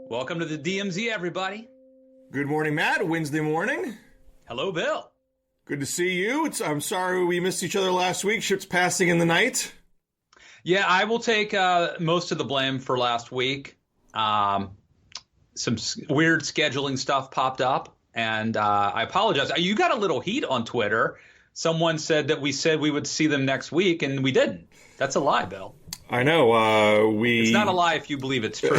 Welcome to the DMZ, everybody. Good morning, Matt. Wednesday morning. Hello, Bill. Good to see you. I'm sorry we missed each other last week. Ships passing in the night. Yeah, I will take most of the blame for last week. Some weird scheduling stuff popped up, and I apologize. You got a little heat on Twitter. Someone said that we said we would see them next week, and we didn't. That's a lie, Bill. I know. It's not a lie if you believe it's true,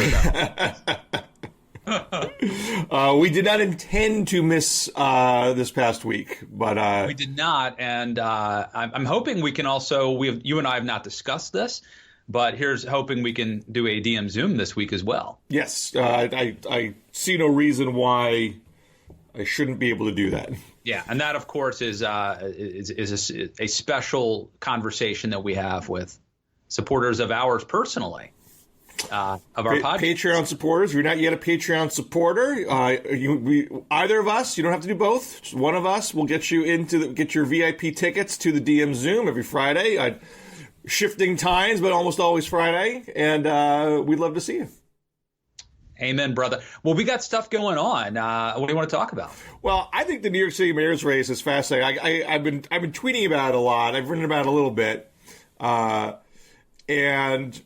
though. We did not intend to miss this past week, but we did not. And I'm hoping we can also. You and I have not discussed this, but here's hoping we can do a DM Zoom this week as well. Yes, I see no reason why I shouldn't be able to do that. Yeah, and that, of course, is a special conversation that we have with supporters of ours personally, of our podcast. Patreon supporters. If you're not yet a Patreon supporter, either of us, you don't have to do both. Just one of us will get you get your VIP tickets to the DM Zoom every Friday. Shifting times, but almost always Friday, and we'd love to see you. Amen, brother. Well, we got stuff going on. What do you want to talk about? Well, I think the New York City mayor's race is fascinating. I've been tweeting about it a lot. I've written about it a little bit. And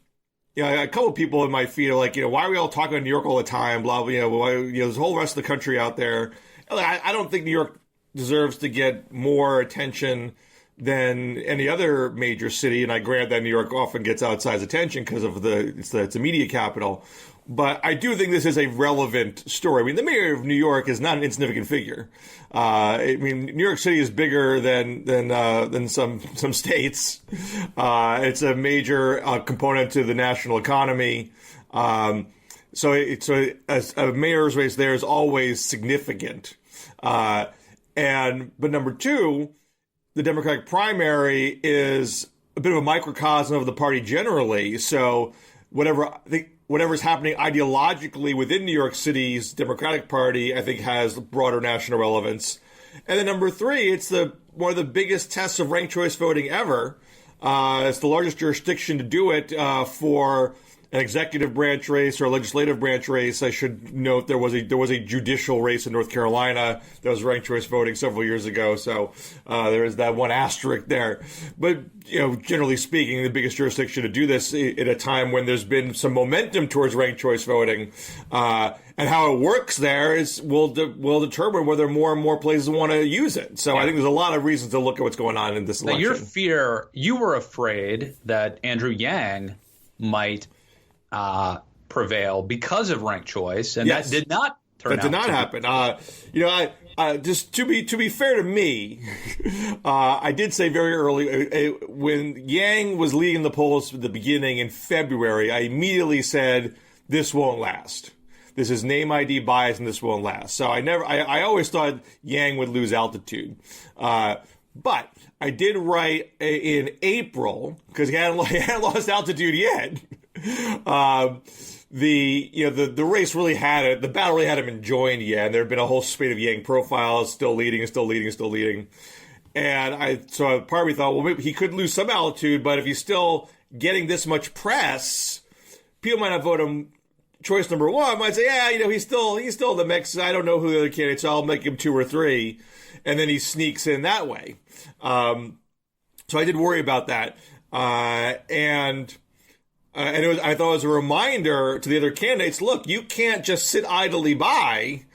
a couple of people in my feed are like, why are we all talking about New York all the time? Blah, blah, there's the whole rest of the country out there. I don't think New York deserves to get more attention than any other major city. And I grant that New York often gets outsized attention because of it's a media capital. But I do think this is a relevant story. I mean, the mayor of New York is not an insignificant figure. New York City is bigger than some states. It's a major component to the national economy. So a mayor's race there is always significant. But number two, the Democratic primary is a bit of a microcosm of the party generally. So whatever's happening ideologically within New York City's Democratic Party, I think, has broader national relevance. And then number three, it's one of the biggest tests of ranked choice voting ever. It's the largest jurisdiction to do it for an executive branch race or a legislative branch race. I should note there was a judicial race in North Carolina that was ranked choice voting several years ago. So there is that one asterisk there. But generally speaking, the biggest jurisdiction to do this at a time when there's been some momentum towards ranked choice voting, and how it works there will determine whether more and more places want to use it. So I think there's a lot of reasons to look at what's going on in this election. Now, you were afraid that Andrew Yang might prevail because of ranked choice, and yes. That did not turn out. That did not happen. Just to be fair to me, I did say very early when Yang was leading the polls at the beginning in February, I immediately said this won't last. This is name ID bias, and this won't last. So I always thought Yang would lose altitude. But I did write in April, because he hadn't lost altitude yet. The race really had it. The battle really hadn't been joined yet. And there had been a whole spate of Yang profiles, still leading. And so part of me thought, well, maybe he could lose some altitude, but if he's still getting this much press, people might not vote him choice number one. Might say, yeah, he's still in the mix. I don't know who the other candidates are. I'll make him 2 or 3, and then he sneaks in that way. So I did worry about that, and I thought it was a reminder to the other candidates, look, you can't just sit idly by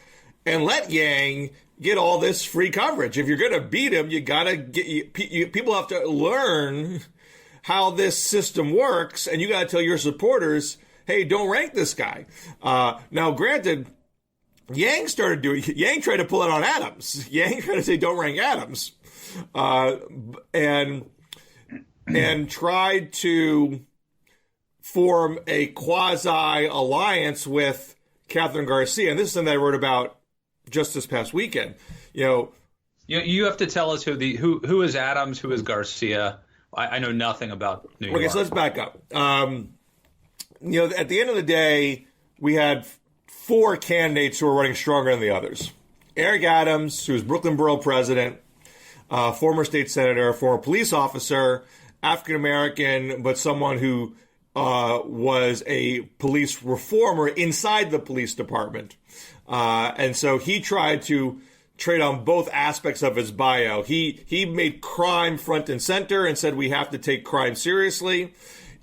and let Yang get all this free coverage. If you're going to beat him, you got to people have to learn how this system works, and you got to tell your supporters, hey, don't rank this guy. Now, granted, Yang tried to pull it on Adams. Yang tried to say, don't rank Adams. And tried to form a quasi-alliance with Catherine Garcia. And this is something that I wrote about just this past weekend. You have to tell us who is Adams, who is Garcia. I know nothing about New York. Okay, so let's back up. At the end of the day, we had 4 candidates who were running stronger than the others. Eric Adams, who was Brooklyn Borough president, former state senator, former police officer, African-American, but someone who was a police reformer inside the police department. And so he tried to trade on both aspects of his bio. He made crime front and center and said we have to take crime seriously.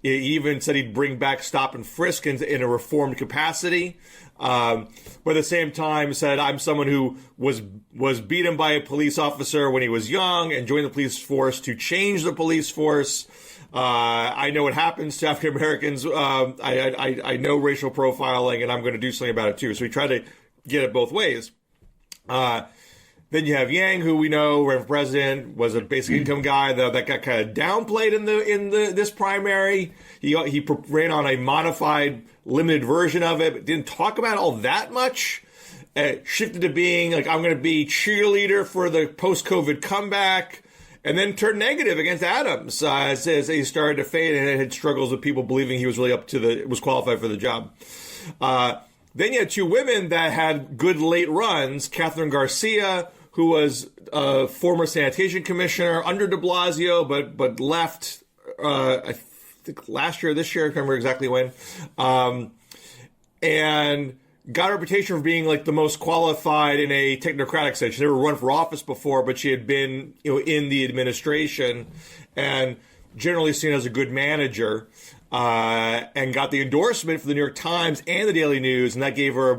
He even said he'd bring back stop and frisk in a reformed capacity. But at the same time said, I'm someone who was beaten by a police officer when he was young and joined the police force to change the police force. I know what happens to African Americans. I know racial profiling, and I'm going to do something about it too. So he tried to get it both ways. Then you have Yang, who we know ran for president, was a basic income guy that got kind of downplayed in this primary. He ran on a modified, limited version of it, but didn't talk about it all that much. Shifted to being like, I'm going to be cheerleader for the post-COVID comeback, and then turned negative against Adams as he started to fade and had struggles with people believing he was really was qualified for the job. Then you had two women that had good late runs. Catherine Garcia, who was a former sanitation commissioner under de Blasio, but left, I think last year or this year, I can't remember exactly when, and got a reputation for being like the most qualified in a technocratic sense. She never run for office before, but she had been, in the administration and generally seen as a good manager. And got the endorsement for the New York Times and the Daily News, and that gave her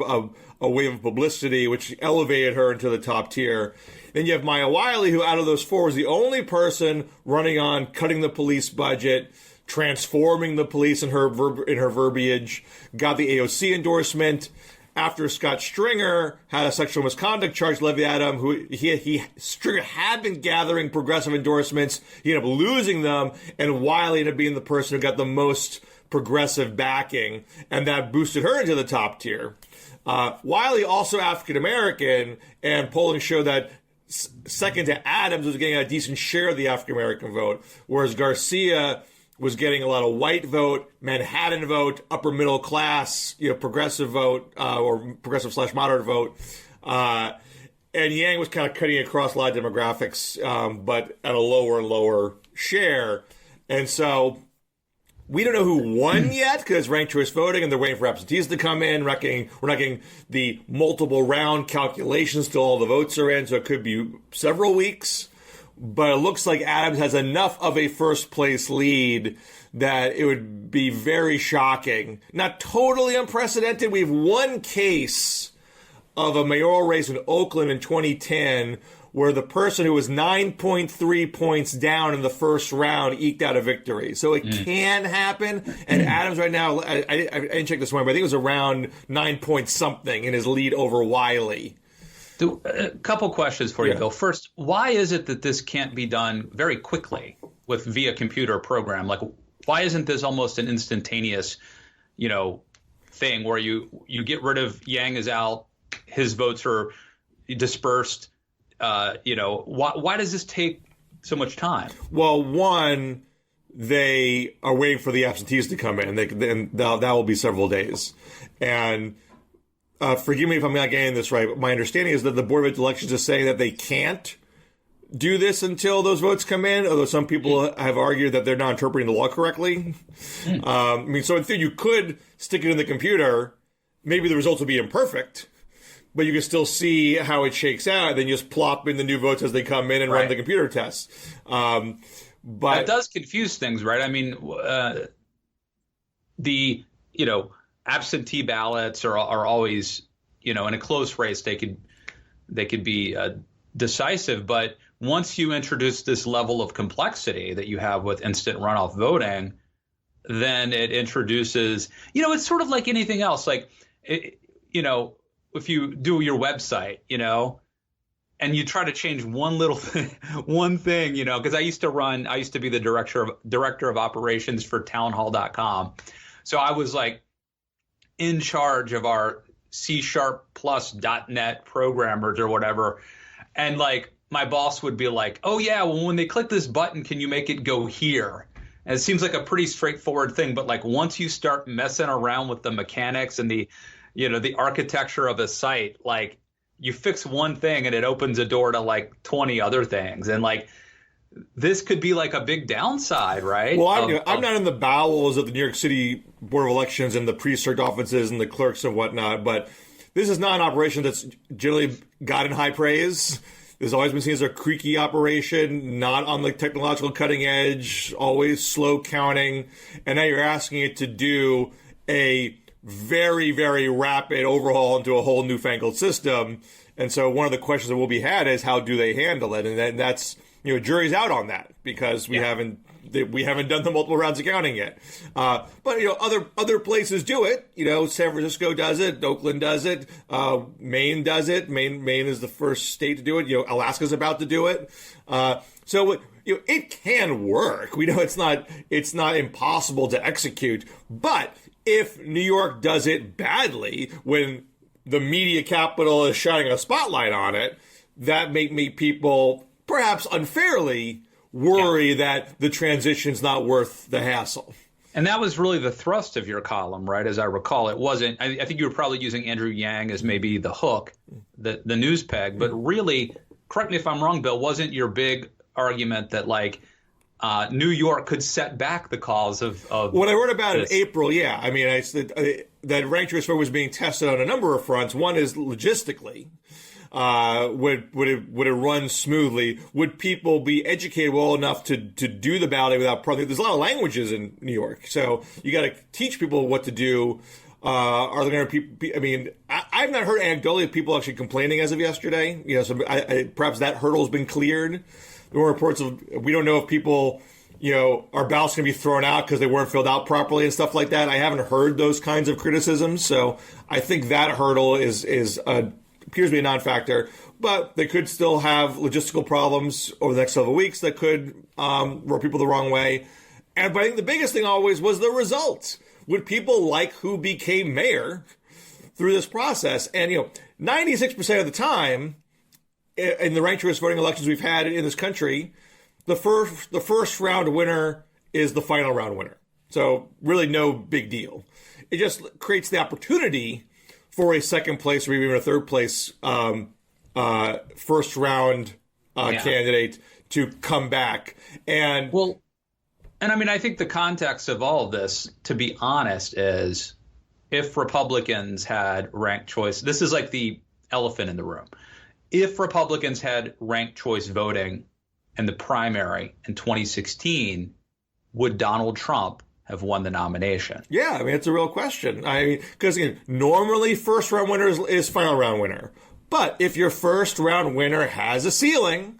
a wave of publicity, which elevated her into the top tier. Then you have Maya Wiley, who out of those four was the only person running on cutting the police budget, transforming the police in her verbiage, got the AOC endorsement. After Scott Stringer had a sexual misconduct charge levied at him, Stringer had been gathering progressive endorsements. He ended up losing them, and Wiley ended up being the person who got the most progressive backing, and that boosted her into the top tier. Wiley also African American, and polling showed that second to Adams was getting a decent share of the African American vote, whereas Garcia was getting a lot of white vote, Manhattan vote, upper middle class, progressive vote, or progressive / moderate vote. And Yang was kind of cutting across a lot of demographics, but at a lower and lower share. And so we don't know who won yet because it's ranked choice voting and they're waiting for absentees to come in. We're not getting the multiple round calculations till all the votes are in, so it could be several weeks. But it looks like Adams has enough of a first place lead that it would be very shocking. Not totally unprecedented. We have one case of a mayoral race in Oakland in 2010 where the person who was 9.3 points down in the first round eked out a victory. So it can happen. And Adams right now, I didn't check this one, but I think it was around 9 point something in his lead over Wiley. A couple questions for you, Bill. First, why is it that this can't be done very quickly via computer program? Like, why isn't this almost an instantaneous, thing where you get rid of Yang is out, his votes are dispersed? Why does this take so much time? Well, one, they are waiting for the absentees to come in, and that will be several days, and. Forgive me if I'm not getting this right, but my understanding is that the Board of Elections is saying that they can't do this until those votes come in, although some people have argued that they're not interpreting the law correctly. So in theory, you could stick it in the computer. Maybe the results will be imperfect, but you can still see how it shakes out, and then you just plop in the new votes as they come in and run the computer tests. But that does confuse things, right? I mean, absentee ballots are always, in a close race, they could be decisive. But once you introduce this level of complexity that you have with instant runoff voting, then it introduces, it's sort of like anything else. Like, if you do your website, and you try to change one little thing, because I used to be the director of operations for townhall.com. So I was like, in charge of our C# plus .NET programmers or whatever. And like my boss would be like, oh yeah, well, when they click this button, can you make it go here? And it seems like a pretty straightforward thing. But like once you start messing around with the mechanics and the architecture of a site, like you fix one thing and it opens a door to like 20 other things. And like this could be like a big downside, right? Well, I'm not in the bowels of the New York City Board of Elections and the pre-cert offices and the clerks and whatnot, but this is not an operation that's generally gotten high praise. There's always been seen as a creaky operation, not on the technological cutting edge, always slow counting, and now you're asking it to do a very, very rapid overhaul into a whole newfangled system. And so one of the questions that will be had is how do they handle it? And that's, jury's out on that because we haven't done the multiple rounds of counting yet. But other places do it. San Francisco does it, Oakland does it, Maine does it. Maine is the first state to do it. Alaska's about to do it. So it can work. We know it's not impossible to execute. But if New York does it badly, when the media capital is shining a spotlight on it, that make people perhaps unfairly worry that the transition's not worth the hassle. And that was really the thrust of your column, right? As I recall, it wasn't. I think you were probably using Andrew Yang as maybe the hook, the news peg, but really, correct me if I'm wrong, Bill, wasn't your big argument that New York could set back the cause of what I wrote about this in April? Yeah, I mean, I said that ranked choice vote was being tested on a number of fronts. One is logistically. Would it run smoothly? Would people be educated well enough to do the balloting without problem? There's a lot of languages in New York, so you got to teach people what to do. Are there going to be? I mean, I've not heard anecdotally of people actually complaining as of yesterday. So perhaps that hurdle has been cleared. There were reports of we don't know if people, our ballots going to be thrown out because they weren't filled out properly and stuff like that. I haven't heard those kinds of criticisms, so I think that hurdle appears to be a non-factor, but they could still have logistical problems over the next several weeks that could rub people the wrong way. But I think the biggest thing always was the result. Would people like who became mayor through this process? And, 96% of the time in the ranked choice voting elections we've had in this country, the first round winner is the final round winner. So really no big deal. It just creates the opportunity for a second place or even a third place first round candidate to come back. And I mean, I think the context of all of this, to be honest, is if Republicans had ranked choice, this is like the elephant in the room. If Republicans had ranked choice voting in the primary in 2016, would Donald Trump have won the nomination? Yeah, I mean, it's a real question. I mean, because normally first round winner is final round winner. But if your first round winner has a ceiling,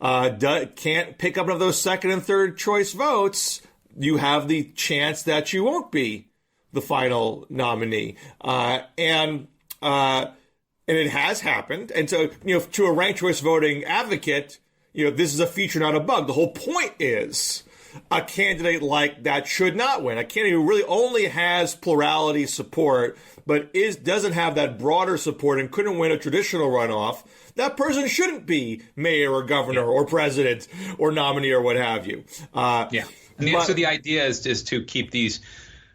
can't pick up one of those second and third choice votes, you have the chance that you won't be the final nominee. And it has happened. And so, to a ranked choice voting advocate, this is a feature, not a bug. The whole point is a candidate like that should not win. A candidate who really only has plurality support, but doesn't have that broader support and couldn't win a traditional runoff, that person shouldn't be mayor or governor or president or nominee or what have you. So the idea is to keep these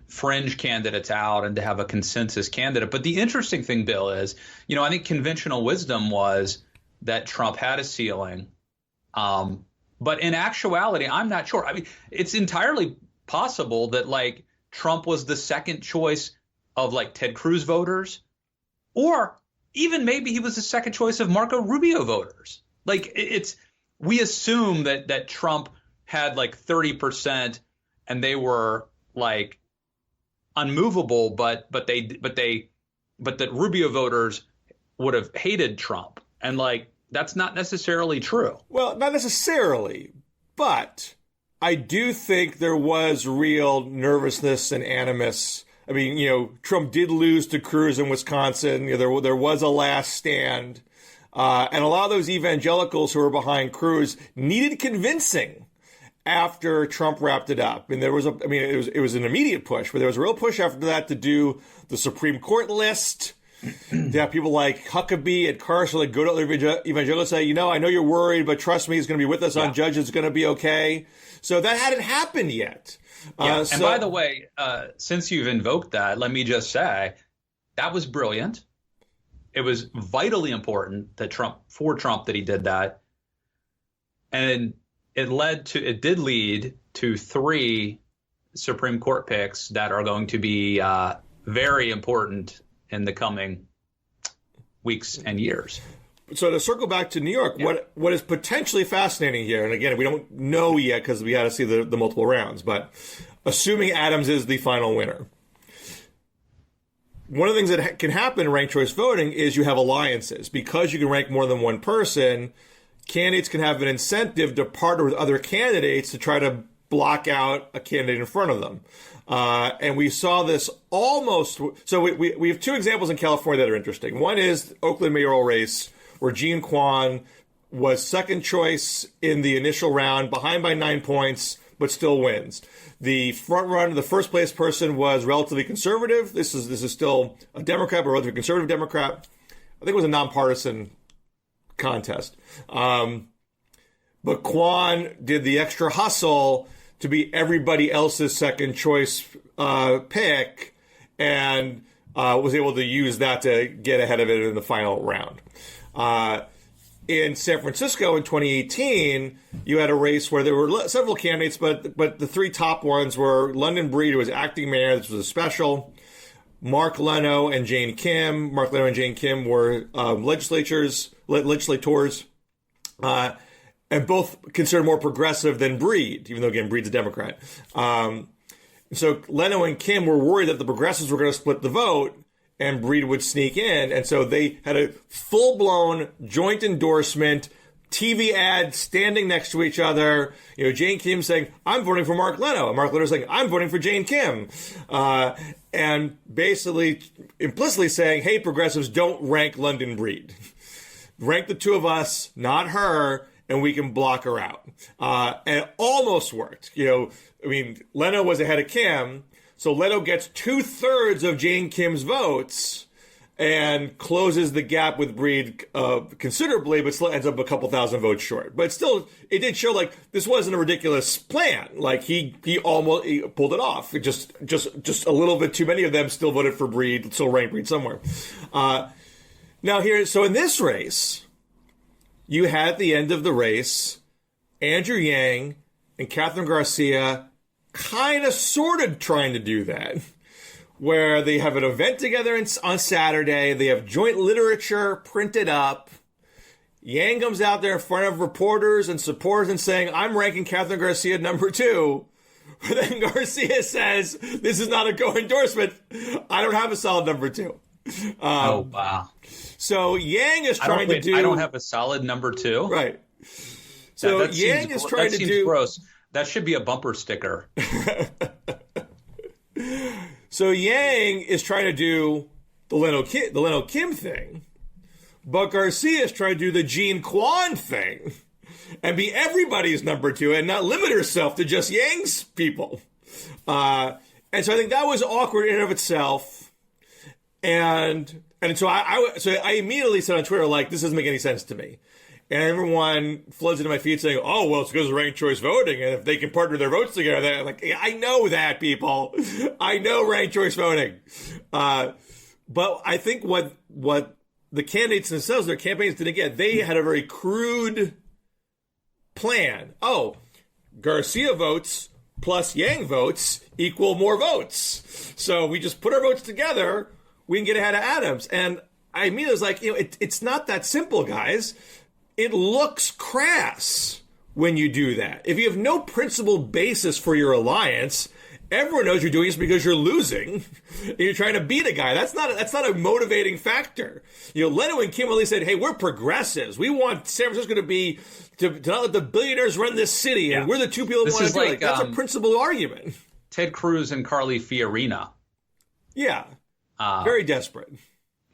fringe candidates out and to have a consensus candidate. But the interesting thing, Bill, is, I think conventional wisdom was that Trump had a ceiling. But in actuality, I'm not sure. I mean, it's entirely possible that Trump was the second choice of Ted Cruz voters, or even maybe he was the second choice of Marco Rubio voters. We assume that Trump had 30% and they were unmovable, but that Rubio voters would have hated Trump. And that's not necessarily true. Well, not necessarily, but I do think there was real nervousness and animus. I mean, Trump did lose to Cruz in Wisconsin. There was a last stand. And a lot of those evangelicals who were behind Cruz needed convincing after Trump wrapped it up. And it was an immediate push, but there was a real push after that to do the Supreme Court list. To have people like Huckabee and Carson go to other evangelicals and say, I know you're worried, but trust me, he's going to be with us on judges. It's going to be okay. So that hadn't happened yet. And by the way, since you've invoked that, let me just say that was brilliant. It was vitally important that Trump that he did that. And it did lead to 3 Supreme Court picks that are going to be very important in the coming weeks and years. So to circle back to New York, what is potentially fascinating here, and again, we don't know yet because we got to see the multiple rounds, but assuming Adams is the final winner, one of the things that can happen in ranked choice voting is you have alliances. Because you can rank more than one person, candidates can have an incentive to partner with other candidates to try to block out a candidate in front of them. And we saw this almost. So we have 2 examples in California that are interesting. One is Oakland mayoral race, where Jean Quan was second choice in the initial round, behind by 9 points, but still wins. The front runner, the first place person, was relatively conservative. This is still a Democrat, but a relatively conservative Democrat. I think it was a nonpartisan contest. But Quan did the extra hustle to be everybody else's second choice pick, and was able to use that to get ahead of it in the final round. In San Francisco in 2018, you had a race where there were several candidates, but the 3 top ones were London Breed, who was acting mayor. This was a special. Mark Leno and Jane Kim. Mark Leno and Jane Kim were legislators, and both considered more progressive than Breed, even though, again, Breed's a Democrat. So Leno and Kim were worried that the progressives were going to split the vote and Breed would sneak in. And so they had a full-blown joint endorsement, TV ad standing next to each other. You know, Jane Kim saying, "I'm voting for Mark Leno." And Mark Leno saying, "I'm voting for Jane Kim." And basically implicitly saying, "Hey, progressives, don't rank London Breed. Rank the 2 of us, not her, and we can block her out." And it almost worked. You know, I mean, Leno was ahead of Kim. So Leno gets 2/3 of Jane Kim's votes and closes the gap with Breed considerably, but still ends up a couple thousand votes short. But still, it did show like this wasn't a ridiculous plan. Like he pulled it off. It just a little bit too many of them still voted for Breed, still ranked Breed somewhere. So in this race, you had at the end of the race Andrew Yang and Catherine Garcia kind of sort of trying to do that, where they have an event together on Saturday. They have joint literature printed up. Yang comes out there in front of reporters and supporters and saying, "I'm ranking Catherine Garcia number 2. But then Garcia says, "This is not a co-endorsement. I don't have a solid number 2. Oh, wow. So Yang is trying to do... I don't have a solid number 2? Right. So Yang is trying to do... That seems gross. That should be a bumper sticker. So Yang is trying to do the Leno Kim thing, but Garcia is trying to do the Jean Quan thing and be everybody's number 2 and not limit herself to just Yang's people. And so I think that was awkward in and of itself. And so I immediately said on Twitter, like, this doesn't make any sense to me. And everyone floods into my feed saying, "Oh, well, it's because of ranked choice voting, and if they can partner their votes together," they're like, I know that, people. I know ranked choice voting. But I think what the candidates themselves, their campaigns didn't get, they had a very crude plan. Oh, Garcia votes plus Yang votes equal more votes. So we just put our votes together, we can get ahead of Adams. And I mean, it was like, it's not that simple, guys. It looks crass when you do that. If you have no principled basis for your alliance, everyone knows you're doing this because you're losing. And you're trying to beat a guy. That's not a motivating factor. You know, Leno and Kim at least said, "Hey, we're progressives. We want San Francisco to not let the billionaires run this city, and we're the 2 people that want to do it." That's a principled argument. Ted Cruz and Carly Fiorina. Yeah, very desperate.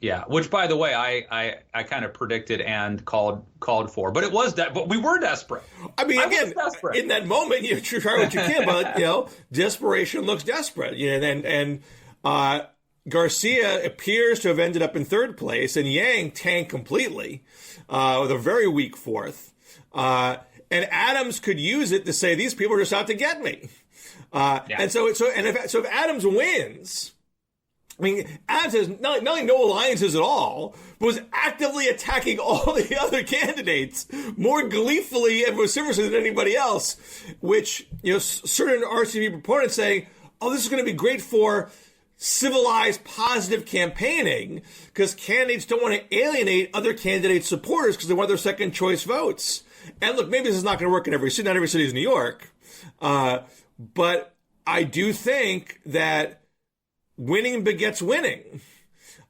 Yeah, which, by the way, I kind of predicted and called for, but it was but we were desperate. I mean, again, in that moment, you try what you can, but desperation looks desperate. And Garcia appears to have ended up in 3rd place, and Yang tanked completely with a very weak 4th. And Adams could use it to say, "These people are just out to get me." And so if Adams wins, I mean, Adams has not only no alliances at all, but was actively attacking all the other candidates more gleefully and vociferously than anybody else, which, certain RCP proponents saying, oh, this is going to be great for civilized, positive campaigning because candidates don't want to alienate other candidates' supporters because they want their second choice votes. And look, maybe this is not going to work in every city. Not every city is New York. But I do think that winning begets winning.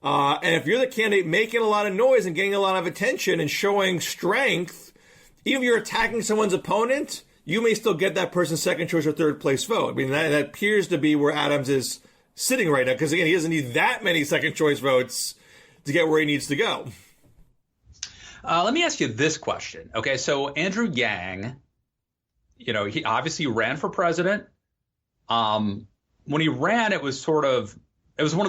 And if you're the candidate making a lot of noise and getting a lot of attention and showing strength, even if you're attacking someone's opponent, you may still get that person's second choice or third place vote. I mean, that appears to be where Adams is sitting right now, because again, he doesn't need that many second choice votes to get where he needs to go. Let me ask you this question. Okay, so Andrew Yang, he obviously ran for president. When he ran, it was one of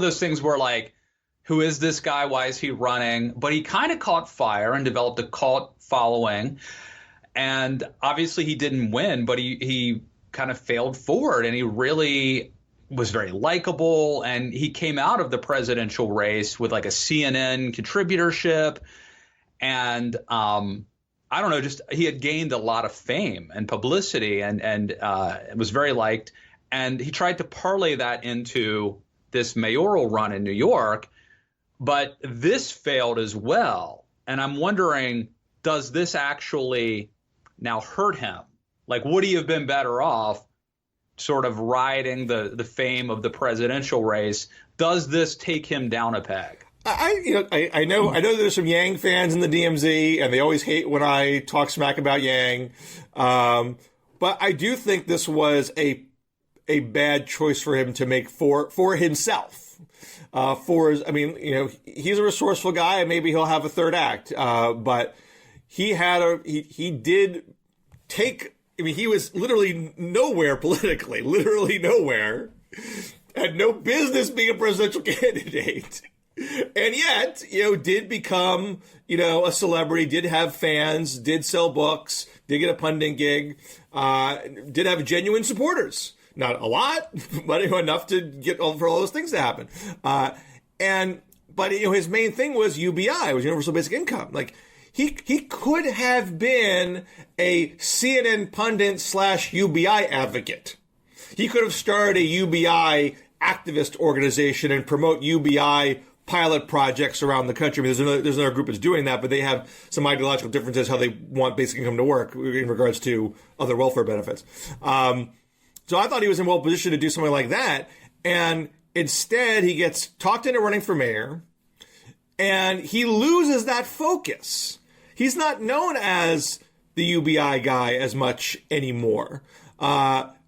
those things where, like, who is this guy? Why is he running? But he kind of caught fire and developed a cult following. And obviously he didn't win, but he kind of failed forward, and he really was very likable. And he came out of the presidential race with like a CNN contributorship. And I don't know, just he had gained a lot of fame and publicity and was very liked. And he tried to parlay that into this mayoral run in New York, but this failed as well. And I'm wondering, does this actually now hurt him? Like, would he have been better off sort of riding the fame of the presidential race? Does this take him down a peg? I know there's some Yang fans in the DMZ, and they always hate when I talk smack about Yang. But I do think this was a bad choice for him to make for himself. He's a resourceful guy, and maybe he'll have a third act. But he did take. I mean, he was literally nowhere politically, literally nowhere, had no business being a presidential candidate. And yet, did become, a celebrity, did have fans, did sell books, did get a pundit gig, did have genuine supporters. Not a lot, but enough to get for all those things to happen. But his main thing was UBI, was universal basic income. Like, he could have been a CNN pundit / UBI advocate. He could have started a UBI activist organization and promote UBI pilot projects around the country. I mean, there's another group that's doing that, but they have some ideological differences how they want basic income to work in regards to other welfare benefits. So I thought he was in well positioned to do something like that. And instead, he gets talked into running for mayor, and he loses that focus. He's not known as the UBI guy as much anymore.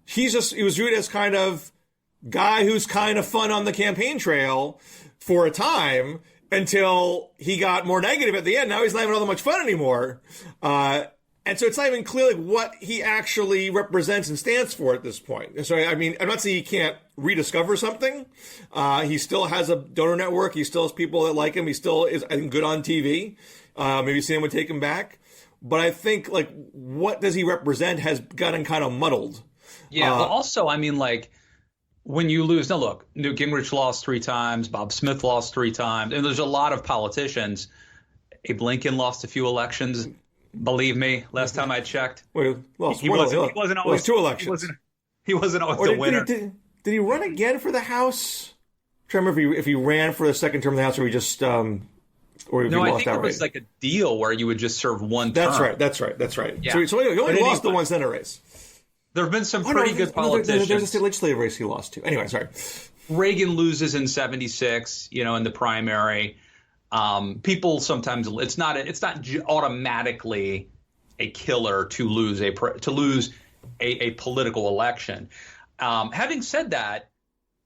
He was viewed as kind of guy who's kind of fun on the campaign trail for a time until he got more negative at the end. Now he's not even all that much fun anymore. And so it's not even clear like what he actually represents and stands for at this point. So, I mean, I'm not saying he can't rediscover something. He still has a donor network. He still has people that like him. He still is, I think, good on TV. Maybe CNN would take him back. But I think, like, what does he represent has gotten kind of muddled. Yeah, but also, I mean, like, when you lose, now look, Newt Gingrich lost 3 times, Bob Smith lost 3 times, and there's a lot of politicians. Abe Lincoln lost a few elections. Believe me, last time I checked, he wasn't always 2 elections. He wasn't always the winner. Did he run again for the House? I'm trying to remember if he ran for the second term of the House, or he just or if he lost I think it was like a deal where you would just serve one term. That's right. Yeah. So he only lost the one Senate race. There have been some pretty good politicians. There's a state legislative race he lost to. Anyway, sorry. Reagan loses in '76, in the primary. People sometimes it's not automatically a killer to lose a political election. Having said that,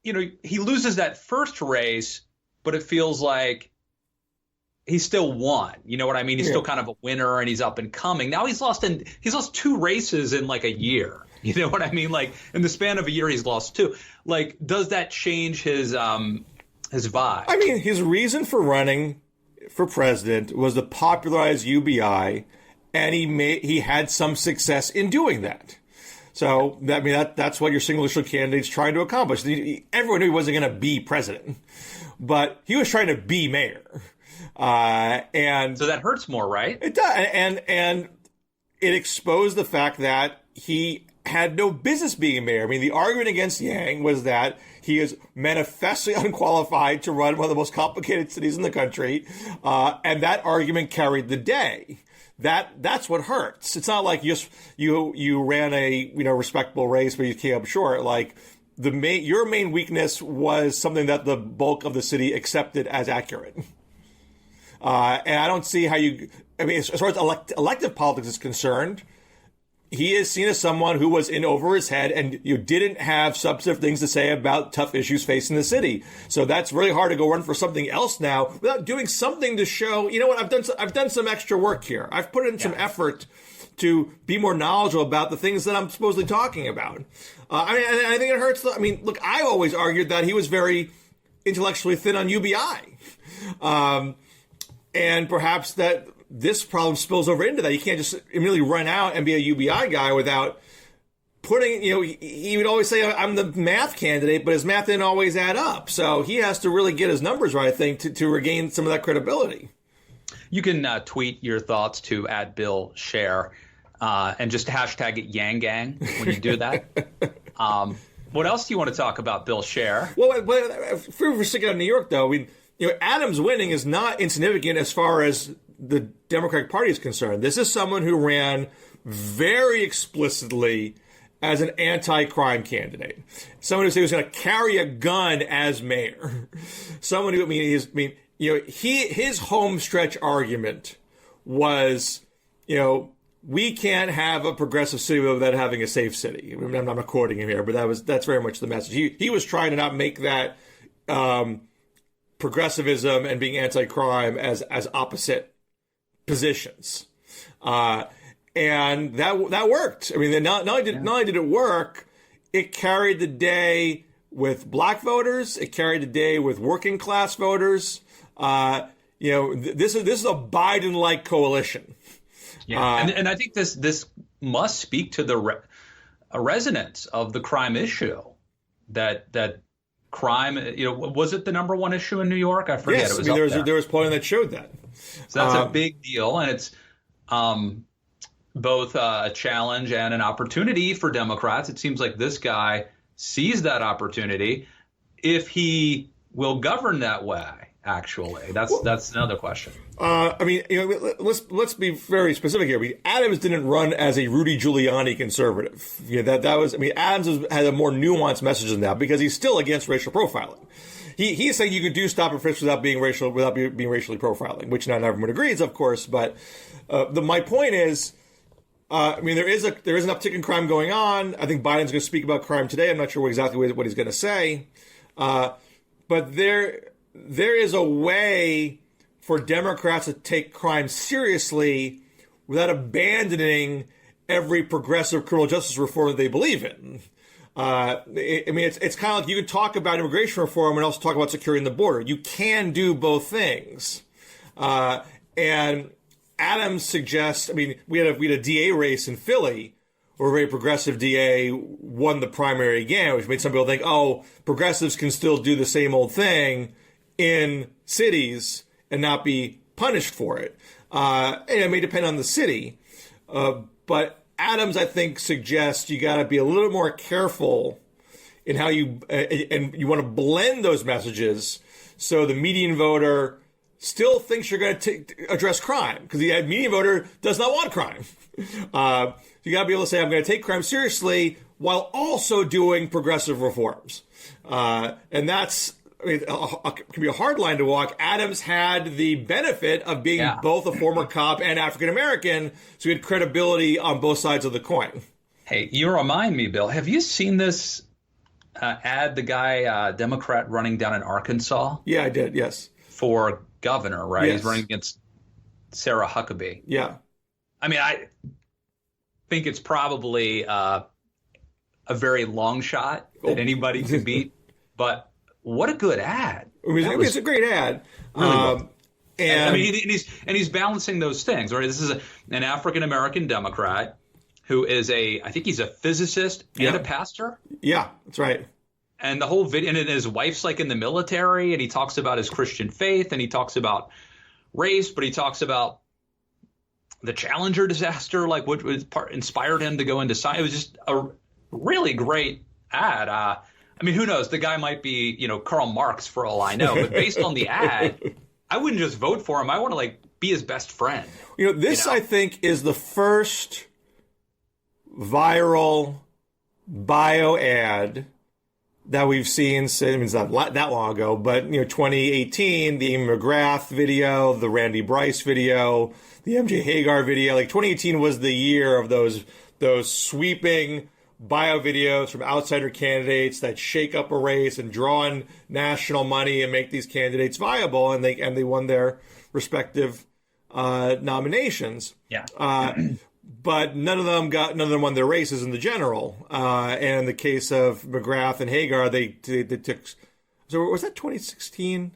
he loses that first race, but it feels like he still won. You know what I mean? He's still kind of a winner, and he's up and coming. Now he's lost 2 races in like a year. You know what I mean? Like in the span of a year, he's lost 2. Like, does that change his vibe? I mean, his reason for running for president was to popularize UBI, and he had some success in doing that. So, I mean, that's what your single issue candidate's trying to accomplish. Everyone knew he wasn't going to be president, but he was trying to be mayor. And so that hurts more, right? It does. And it exposed the fact that he had no business being mayor. I mean, the argument against Yang was that he is manifestly unqualified to run one of the most complicated cities in the country. And that argument carried the day. That's what hurts. It's not like you ran a respectable race but you came up short. Like your main weakness was something that the bulk of the city accepted as accurate. And I don't see how as far as elective politics is concerned, he is seen as someone who was in over his head and didn't have substantive things to say about tough issues facing the city. So that's really hard to go run for something else now without doing something to show, I've done some extra work here. I've put in some effort to be more knowledgeable about the things that I'm supposedly talking about. I think it hurts. Look, I always argued that he was very intellectually thin on UBI. And perhaps that this problem spills over into that. You can't just immediately run out and be a UBI guy without putting, he would always say, I'm the math candidate, but his math didn't always add up. So he has to really get his numbers right, I think, to regain some of that credibility. You can tweet your thoughts to @BillScher and just hashtag it Yang Gang when you do that. What else do you want to talk about, Bill Scher? Well, if we're sticking on New York, though, Adams winning is not insignificant as far as the Democratic Party is concerned. This is someone who ran very explicitly as an anti-crime candidate. Someone who said he was going to carry a gun as mayor. Someone who, his home stretch argument was, we can't have a progressive city without having a safe city. I'm not quoting him here, but that's very much the message. He was trying to not make that progressivism and being anti-crime as opposite positions, and that worked. I mean, not only did it work, it carried the day with black voters. It carried the day with working class voters. This is a Biden-like coalition. Yeah, and I think this must speak to the resonance of the crime issue. That crime, was it the number one issue in New York? I forget. Yes, it was there was polling that showed that. So that's a big deal, and it's both a challenge and an opportunity for Democrats. It seems like this guy sees that opportunity. If he will govern that way, actually, that's another question. Let's be very specific here. Adams didn't run as a Rudy Giuliani conservative. Adams had a more nuanced message than that because he's still against racial profiling. He's saying you can do stop and frisk without being racially profiling, which not everyone agrees, of course. But my point is, there is an uptick in crime going on. I think Biden's going to speak about crime today. I'm not sure exactly what he's going to say, but there is a way for Democrats to take crime seriously without abandoning every progressive criminal justice reform that they believe in. It's kind of like you can talk about immigration reform and also talk about securing the border. You can do both things. And Adams suggests, we had a DA race in Philly where a very progressive DA won the primary again, which made some people think, progressives can still do the same old thing in cities and not be punished for it. And it may depend on the city. But Adams, I think, suggests you got to be a little more careful in how you want to blend those messages so the median voter still thinks you're going to address crime because the median voter does not want crime. You got to be able to say, I'm going to take crime seriously while also doing progressive reforms. And that's, it can be a hard line to walk. Adams had the benefit of being both a former cop and African-American, so he had credibility on both sides of the coin. Hey, you remind me, Bill, have you seen this ad, the guy, Democrat running down in Arkansas? Yeah, I did, yes. For governor, right? Yes. He's running against Sarah Huckabee. Yeah. I think it's probably a very long shot that anybody can beat, but what a good ad! It's a great ad. Really and he's balancing those things, right? This is an African American Democrat who is I think he's a physicist and a pastor. Yeah, that's right. And the whole video, and his wife's like in the military, and he talks about his Christian faith, and he talks about race, but he talks about the Challenger disaster, like what inspired him to go into science. It was just a really great ad. I mean, who knows? The guy might be, Karl Marx for all I know, but based on the ad, I wouldn't just vote for him. I want to be his best friend. This I think is the first viral bio ad that we've seen since, it's not that long ago, but 2018, the Amy McGrath video, the Randy Bryce video, the MJ Hagar video. 2018 was the year of those sweeping bio videos from outsider candidates that shake up a race and draw in national money and make these candidates viable, and they won their respective nominations. Yeah. But none of them won their races in the general. And in the case of McGrath and Hagar, they took. So was that 2016?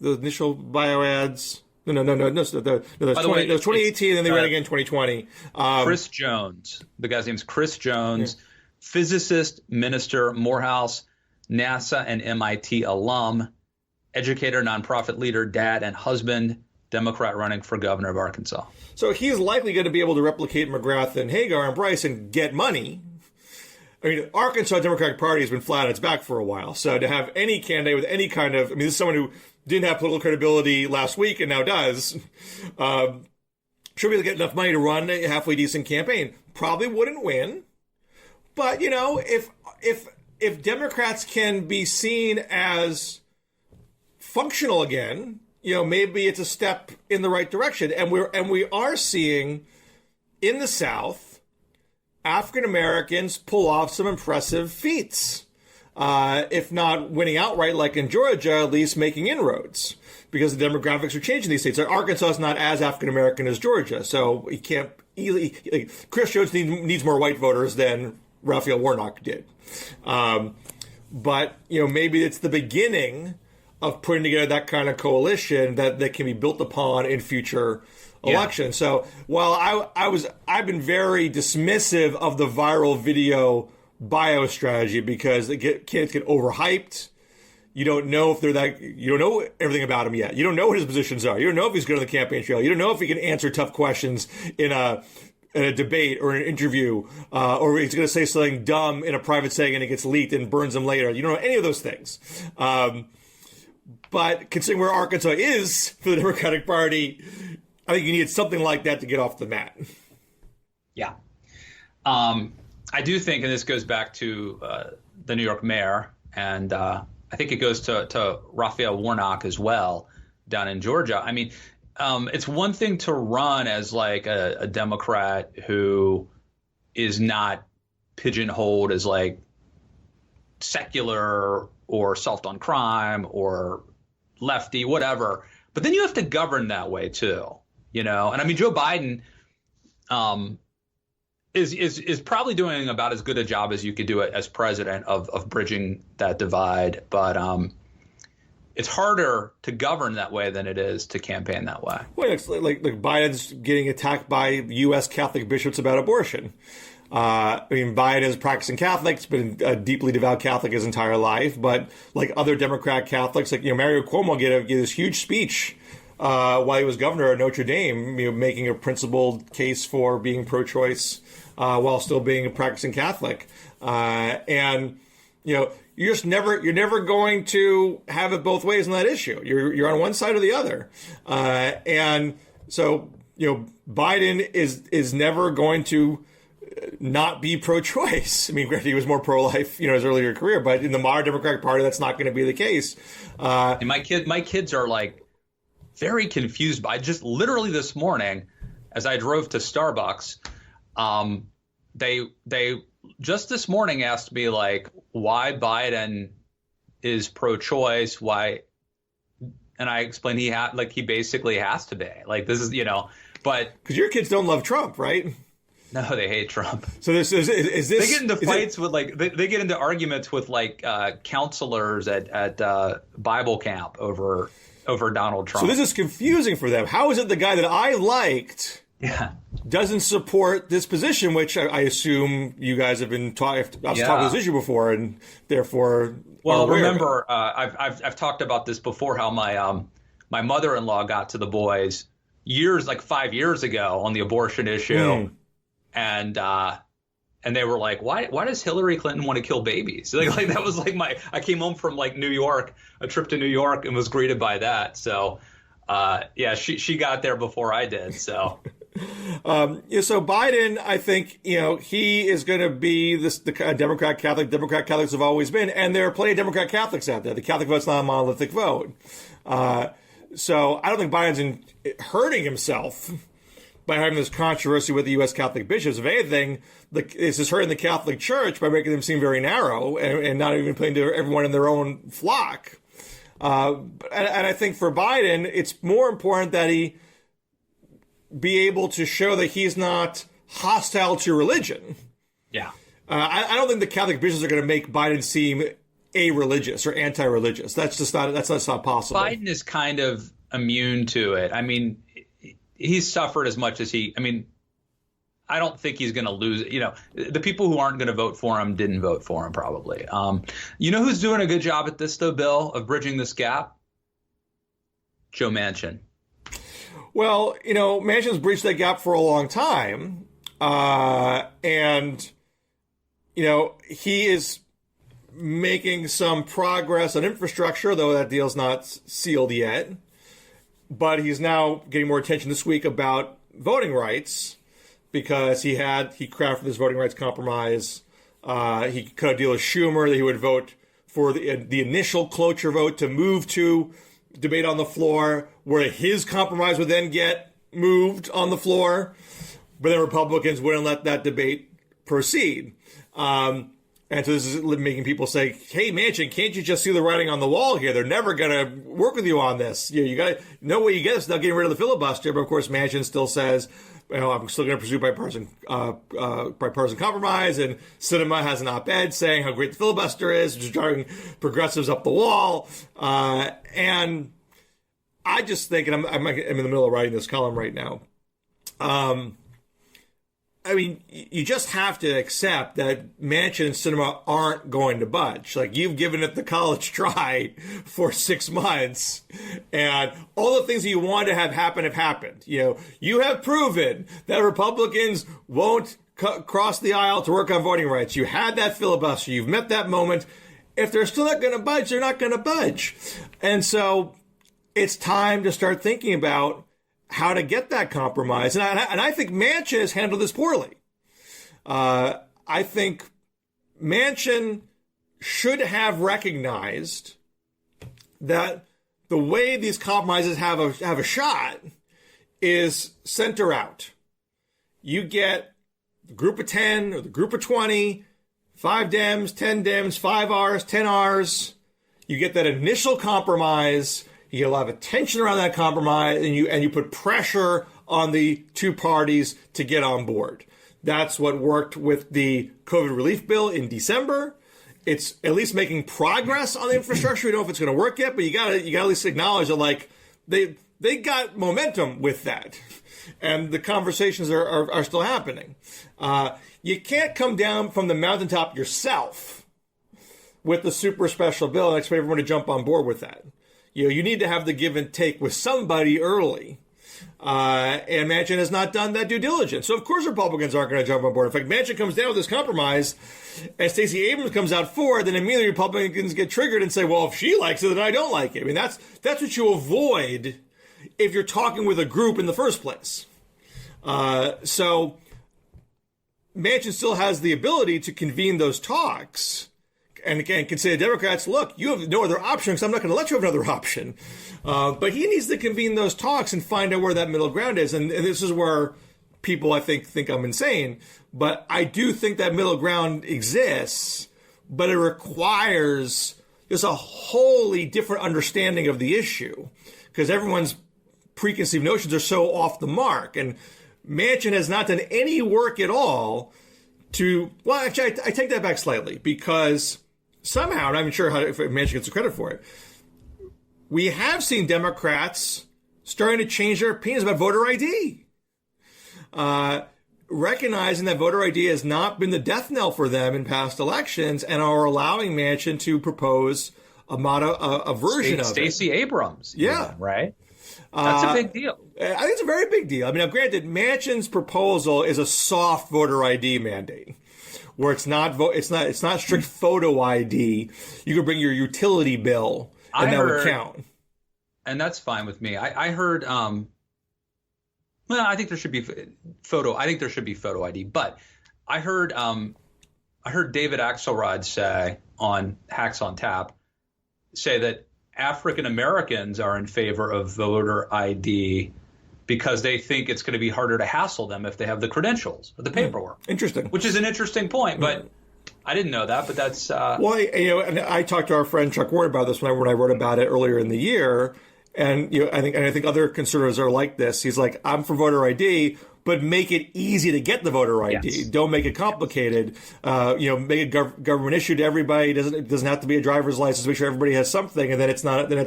The initial bio ads? No. That's 2018, and they ran again in 2020. Chris Jones, the guy's name's Chris Jones, physicist, minister, Morehouse, NASA and MIT alum, educator, nonprofit leader, dad, and husband. Democrat running for governor of Arkansas. So he's likely going to be able to replicate McGrath and Hagar and Bryce and get money. I mean, Arkansas Democratic Party has been flat on its back for a while. So to have any candidate with any kind of, this is someone who didn't have political credibility last week and now does, should be able to get enough money to run a halfway decent campaign. Probably wouldn't win. But, if Democrats can be seen as functional again, maybe it's a step in the right direction. And we are seeing in the South, African Americans pull off some impressive feats. If not winning outright like in Georgia, at least making inroads, because the demographics are changing these states. So Arkansas is not as African American as Georgia, so he can't easily. Chris Jones needs more white voters than Raphael Warnock did. But maybe it's the beginning of putting together that kind of coalition that can be built upon in future elections. So while I've been very dismissive of the viral video bio strategy because candidates get overhyped. You don't know if you don't know everything about him yet. You don't know what his positions are. You don't know if he's good on the campaign trail. You don't know if he can answer tough questions in a debate or an interview, or he's going to say something dumb in a private setting and it gets leaked and burns him later. You don't know any of those things. But considering where Arkansas is for the Democratic Party, I think you need something like that to get off the mat. Yeah. I do think, and this goes back to the New York mayor, and I think it goes to Raphael Warnock as well down in Georgia. I mean, it's one thing to run as like a Democrat who is not pigeonholed as like secular or soft on crime or lefty, whatever. But then you have to govern that way too, And I mean, Joe Biden is probably doing about as good a job as you could do it as president of bridging that divide. But it's harder to govern that way than it is to campaign that way. Well, it's like Biden's getting attacked by U.S. Catholic bishops about abortion. Biden is a practicing Catholic. He's been a deeply devout Catholic his entire life. But like other Democrat Catholics, Mario Cuomo gave this huge speech while he was governor of Notre Dame, making a principled case for being pro-choice while still being a practicing Catholic. You're never going to have it both ways on that issue. You're on one side or the other. And so, Biden is never going to not be pro-choice. I mean, granted, he was more pro-life, his earlier career, but in the modern Democratic Party, that's not going to be the case. And my kids are like very confused by just literally this morning, as I drove to Starbucks, they just this morning asked me like why Biden is pro-choice, why, and I explained he basically has to be like this is but because your kids don't love Trump, right? No, they hate Trump. So is this? They get into fights with they get into arguments with counselors at Bible camp over Donald Trump. So this is confusing for them. How is it the guy that I liked doesn't support this position, which I assume you guys have been talking about this issue before, and therefore. Well, remember, I've talked about this before. How my mother-in-law got to the boys like 5 years ago on the abortion issue, and they were like, why does Hillary Clinton want to kill babies? Like that was like I came home from like New York, a trip to New York, and was greeted by that. So she got there before I did. So. So Biden, I think, he is going to be the Democrat Catholic. Democrat Catholics have always been, and there are plenty of Democrat Catholics out there. The Catholic vote's not a monolithic vote. So I don't think Biden's hurting himself by having this controversy with the U.S. Catholic bishops. If anything, this is hurting the Catholic Church by making them seem very narrow and not even playing to everyone in their own flock. And I think for Biden, it's more important that he be able to show that he's not hostile to religion. Yeah. I don't think the Catholic bishops are going to make Biden seem a-religious or anti-religious. That's not possible. Biden is kind of immune to it. I mean, he's suffered as much as I don't think he's going to lose. The people who aren't going to vote for him didn't vote for him probably. Who's doing a good job at this though, Bill, of bridging this gap? Joe Manchin. Well, Manchin's breached that gap for a long time. And he is making some progress on infrastructure, though that deal's not sealed yet. But he's now getting more attention this week about voting rights because he crafted this voting rights compromise. He cut a deal with Schumer that he would vote for the initial cloture vote to move to debate on the floor, where his compromise would then get moved on the floor, but then Republicans wouldn't let that debate proceed. And so this is making people say, hey, Manchin, can't you just see the writing on the wall here? They're never going to work with you on this. You got no way you get this without getting rid of the filibuster. But of course, Manchin still says, I'm still going to pursue bipartisan compromise. And Sinema has an op-ed saying how great the filibuster is, which is driving progressives up the wall. And I just think, and I'm in the middle of writing this column right now. You just have to accept that Manchin and Sinema aren't going to budge. Like, you've given it the college try for 6 months, and all the things that you wanted to have happen have happened. You have proven that Republicans won't cross the aisle to work on voting rights. You had that filibuster. You've met that moment. If they're still not going to budge, they're not going to budge. And so it's time to start thinking about how to get that compromise. And I think Manchin has handled this poorly. I think Manchin should have recognized that the way these compromises have a shot is center out. You get the group of 10 or the group of 20, 5 Dems, 10 Dems, 5 Rs, 10 Rs. You get that initial compromise. You get a lot of attention around that compromise, and you put pressure on the two parties to get on board. That's what worked with the COVID relief bill in December. It's at least making progress on the infrastructure. We don't know if it's going to work yet, but you got to at least acknowledge that they got momentum with that, and the conversations are still happening. You can't come down from the mountaintop yourself with the super special bill and expect everyone to jump on board with that. You need to have the give and take with somebody early. And Manchin has not done that due diligence. So, of course, Republicans aren't going to jump on board. In fact, Manchin comes down with this compromise, and Stacey Abrams comes out for it, then immediately Republicans get triggered and say, well, if she likes it, then I don't like it. I mean, that's what you avoid if you're talking with a group in the first place. So Manchin still has the ability to convene those talks. And again, can say to Democrats, look, you have no other option because I'm not going to let you have another option. But he needs to convene those talks and find out where that middle ground is. And this is where people, I think I'm insane. But I do think that middle ground exists, but it requires just a wholly different understanding of the issue because everyone's preconceived notions are so off the mark. And Manchin has not done any work at all well, actually, I take that back slightly because somehow, and I'm not sure if Manchin gets the credit for it, we have seen Democrats starting to change their opinions about voter ID. recognizing that voter ID has not been the death knell for them in past elections, and are allowing Manchin to propose a version of it. Stacey Abrams. Yeah. Even, right? That's a big deal. I think it's a very big deal. I mean, now, granted, Manchin's proposal is a soft voter ID mandate, where it's not strict photo ID. You can bring your utility bill, and that would count. And that's fine with me. I heard. Well, I think there should be photo. I think there should be photo ID. But I heard David Axelrod say on Hacks on Tap that African Americans are in favor of voter ID because they think it's going to be harder to hassle them if they have the credentials or the paperwork. Interesting. Which is an interesting point, but I didn't know that. But that's well, and I talked to our friend Chuck Ward about this when I wrote about it earlier in the year, and I think other conservatives are like this. He's like, I'm for voter ID, but make it easy to get the voter ID. Yes. Don't make it complicated. Make it government issue to everybody. It doesn't have to be a driver's license. Make sure everybody has something, and then it's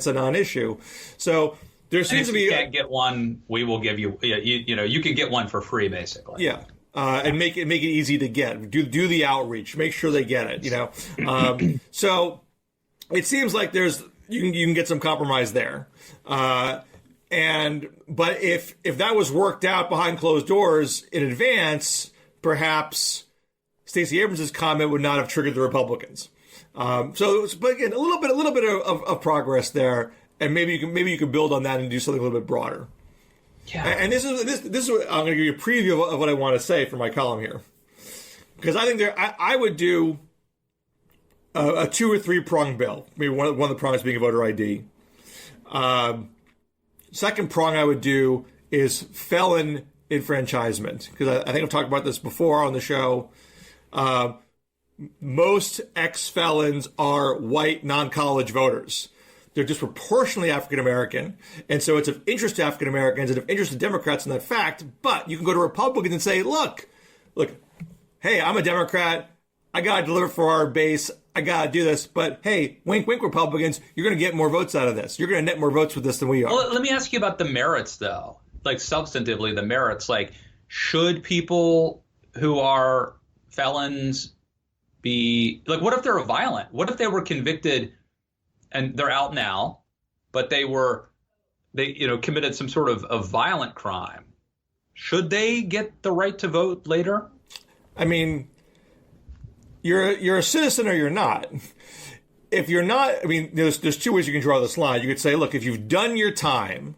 a non-issue. So there seems to be. If you can't get one, we will give you. You can get one for free, basically. Yeah. And make it easy to get. Do the outreach. Make sure they get it. So it seems like you can get some compromise there. But if that was worked out behind closed doors in advance, perhaps Stacey Abrams' comment would not have triggered the Republicans. But again, a little bit of progress there, and maybe you can build on that and do something a little bit broader. Yeah. And this is what I'm going to give you a preview of what I want to say for my column here, because I think I would do a 2 or 3 prong bill. Maybe one of the prongs being a voter ID. Second prong I would do is felon enfranchisement, because I think I've talked about this before on the show. Most ex-felons are white non-college voters. They're disproportionately African-American, and so it's of interest to African-Americans and of interest to Democrats in that fact, but you can go to Republicans and say, look, hey, I'm a Democrat. I got to deliver for our base. I got to do this. But hey, wink, wink, Republicans, you're going to get more votes out of this. You're going to net more votes with this than we are. Well, let me ask you about the merits, though. Like, substantively, the merits. Like, should people who are felons be – like, what if they're violent? What if they were convicted and they're out now, but they committed some sort of violent crime? Should they get the right to vote later? I mean – You're a citizen or you're not. If you're not, I mean, there's 2 ways you can draw this line. You could say, look, if you've done your time,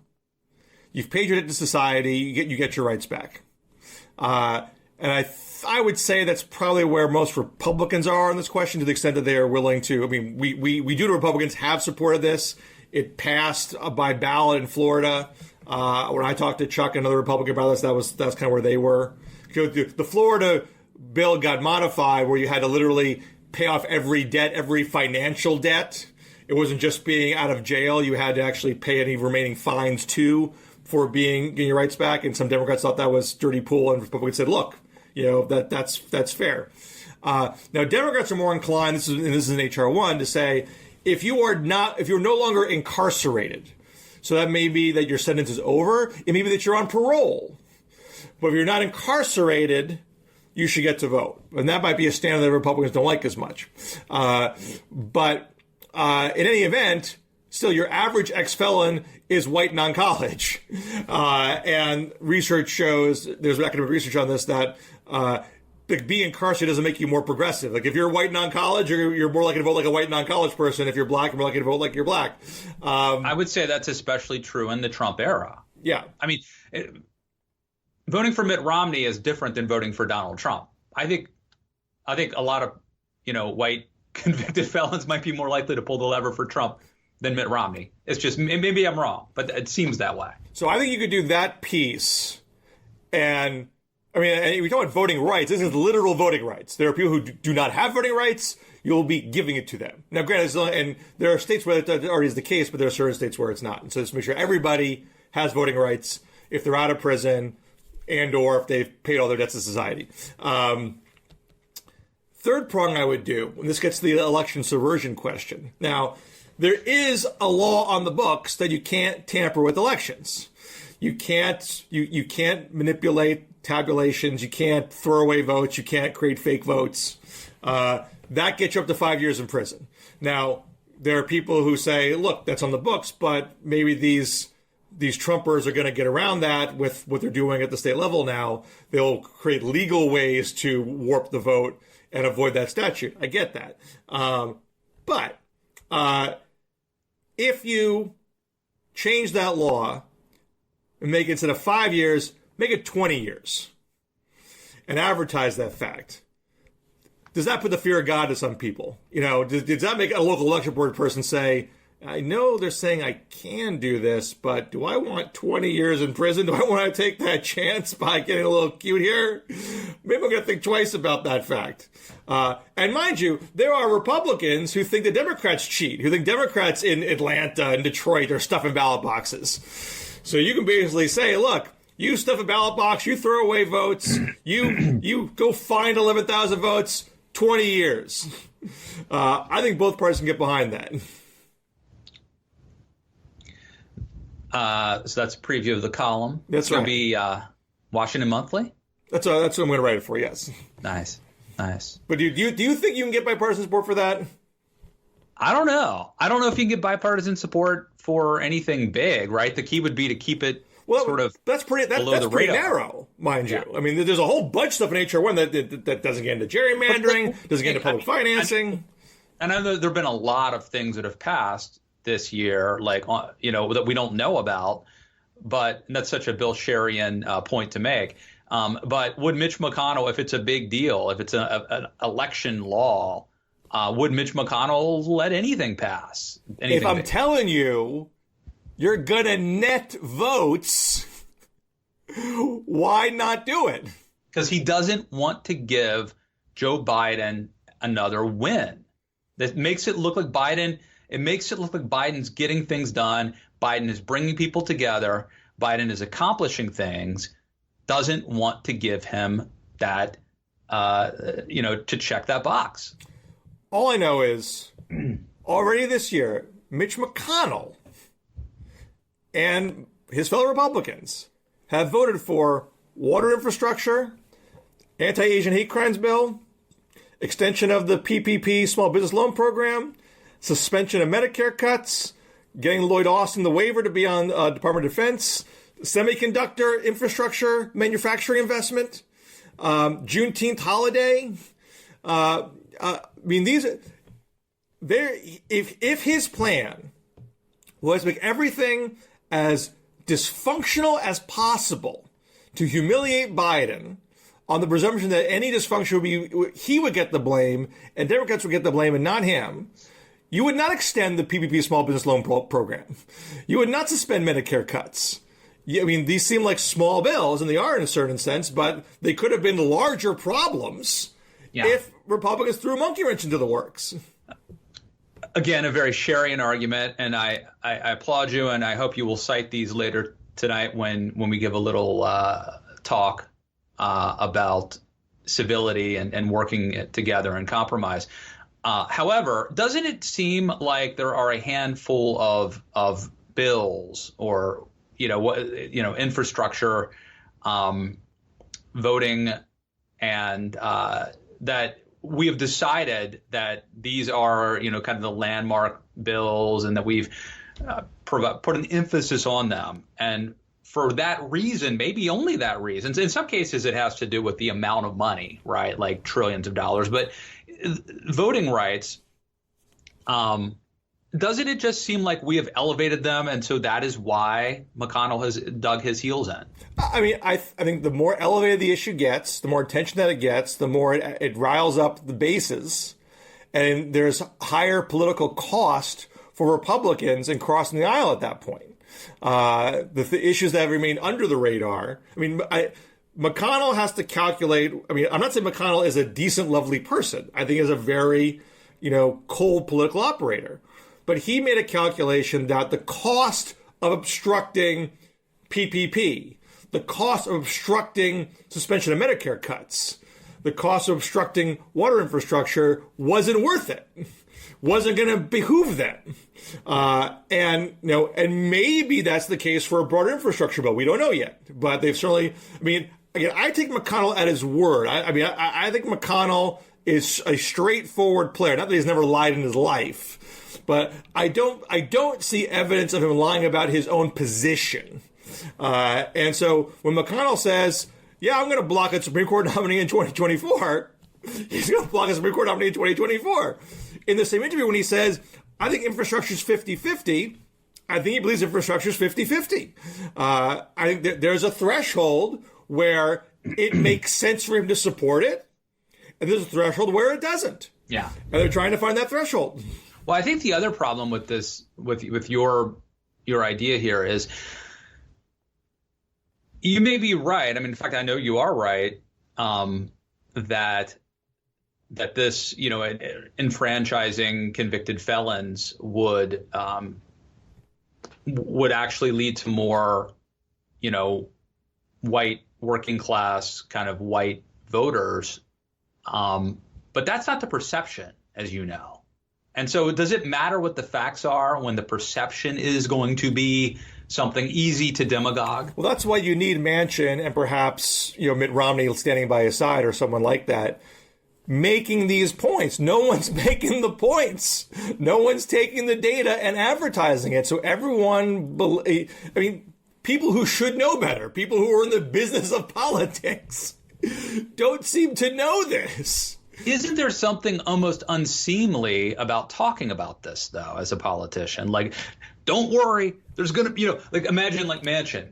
you've paid your debt to society, you get your rights back. And I would say that's probably where most Republicans are on this question, to the extent that they are willing to. I mean, we do, the Republicans have supported this. It passed by ballot in Florida. When I talked to Chuck, another Republican, about this, that's kind of where they were. The Florida bill got modified where you had to literally pay off every debt, every financial debt. It wasn't just being out of jail. You had to actually pay any remaining fines too for getting your rights back. And some Democrats thought that was dirty pool, and Republicans said, look, that's fair. Now Democrats are more inclined, this is in HR 1, to say if you're no longer incarcerated, so that may be that your sentence is over, it may be that you're on parole. But if you're not incarcerated, you should get to vote. And that might be a standard that Republicans don't like as much. But in any event, still your average ex-felon is white non-college. And research shows, there's academic research on this, that being incarcerated doesn't make you more progressive. Like if you're white non-college, you're more likely to vote like a white non-college person. If you're black, you're more likely to vote like you're black. I would say that's especially true in the Trump era. Yeah. I mean, voting for Mitt Romney is different than voting for Donald Trump. I think a lot of, white convicted felons might be more likely to pull the lever for Trump than Mitt Romney. It's just, maybe I'm wrong, but it seems that way. So I think you could do that piece. And I mean, we talk about voting rights. This is literal voting rights. There are people who do not have voting rights. You'll be giving it to them. Now, granted, and there are states where that already is the case, but there are certain states where it's not. And so just make sure everybody has voting rights if they're out of prison, and or if they've paid all their debts to society. Third prong I would do, and this gets to the election subversion question. Now, there is a law on the books that you can't tamper with elections. You can't manipulate tabulations. You can't throw away votes. You can't create fake votes. That gets you up to 5 years in prison. Now, there are people who say, look, that's on the books, but maybe these Trumpers are going to get around that with what they're doing at the state level now. They'll create legal ways to warp the vote and avoid that statute. I get that. But if you change that law and make it, instead of 5 years, make it 20 years and advertise that fact, does that put the fear of God to some people? Does that make a local election board person say, I know they're saying I can do this, but do I want 20 years in prison? Do I want to take that chance by getting a little cute here? Maybe I'm going to think twice about that fact. And mind you, there are Republicans who think the Democrats cheat, who think Democrats in Atlanta and Detroit are stuffing ballot boxes. So you can basically say, look, you stuff a ballot box, you throw away votes, you go find 11,000 votes, 20 years. I think both parties can get behind that. So that's a preview of the column. That's going right. to be Washington Monthly? That's what I'm going to write it for, yes. Nice. But do you think you can get bipartisan support for that? I don't know. I don't know if you can get bipartisan support for anything big, right? The key would be to keep it that's pretty narrow, mind you. I mean, there's a whole bunch of stuff in H.R. 1 that doesn't get into gerrymandering, doesn't get into public financing. And I know there have been a lot of things that have passed this year, that we don't know about, but that's such a Bill Scherian point to make. But would Mitch McConnell, if it's a big deal, if it's an election law, would Mitch McConnell let anything pass? If I'm telling you, you're going to net votes, why not do it? Because he doesn't want to give Joe Biden another win. That makes it look like Biden. It makes it look like Biden's getting things done. Biden is bringing people together. Biden is accomplishing things. Doesn't want to give him that, to check that box. All I know is already this year, Mitch McConnell and his fellow Republicans have voted for water infrastructure, anti-Asian hate crimes bill, extension of the PPP small business loan program, suspension of Medicare cuts, getting Lloyd Austin the waiver to be on Department of Defense, semiconductor infrastructure, manufacturing investment, Juneteenth holiday. If his plan was to make everything as dysfunctional as possible to humiliate Biden on the presumption that any dysfunction would be, he would get the blame and Democrats would get the blame and not him, you would not extend the PPP small business loan program. You would not suspend Medicare cuts. These seem like small bills, and they are in a certain sense, but they could have been larger problems if Republicans threw a monkey wrench into the works. Again, a very Scherian argument, and I applaud you, and I hope you will cite these later tonight when we give a little talk about civility and working together and compromise. However, doesn't it seem like there are a handful of bills or infrastructure, voting, and that we have decided that these are kind of the landmark bills, and that we've put an emphasis on them. And for that reason, maybe only that reason, in some cases it has to do with the amount of money, right? Like trillions of dollars. But voting rights, doesn't it just seem like we have elevated them, and so that is why McConnell has dug his heels in? I think the more elevated the issue gets, the more attention that it gets, the more it riles up the bases, and there's higher political cost for Republicans in crossing the aisle at that point. The issues that have remained under the radar. McConnell has to calculate. I'm not saying McConnell is a decent, lovely person. I think he's a very, cold political operator. But he made a calculation that the cost of obstructing PPP, the cost of obstructing suspension of Medicare cuts, the cost of obstructing water infrastructure wasn't worth it. wasn't going to behoove them. And maybe that's the case for a broader infrastructure bill. We don't know yet, but they've certainly, again, I take McConnell at his word. I think McConnell is a straightforward player. Not that he's never lied in his life, but I don't see evidence of him lying about his own position. And so when McConnell says, yeah, I'm going to block a Supreme Court nominee in 2024, he's going to block a Supreme Court nominee in 2024. In the same interview when he says, I think infrastructure is 50-50, I think he believes infrastructure is 50-50. I think there's a threshold where it makes sense for him to support it, and there's a threshold where it doesn't. Yeah. And they're trying to find that threshold. Well, I think the other problem with this, with your idea here is, you may be right. In fact, I know you are right, that this, enfranchising convicted felons would actually lead to more, white working class kind of white voters. But that's not the perception, as you know. And so does it matter what the facts are when the perception is going to be something easy to demagogue? Well, that's why you need Manchin and perhaps, Mitt Romney standing by his side or someone like that, making these points. No one's making the points. No one's taking the data and advertising it. So everyone, people who should know better, people who are in the business of politics, don't seem to know this. Isn't there something almost unseemly about talking about this, though, as a politician? Like, don't worry, there's going to, imagine like Manchin.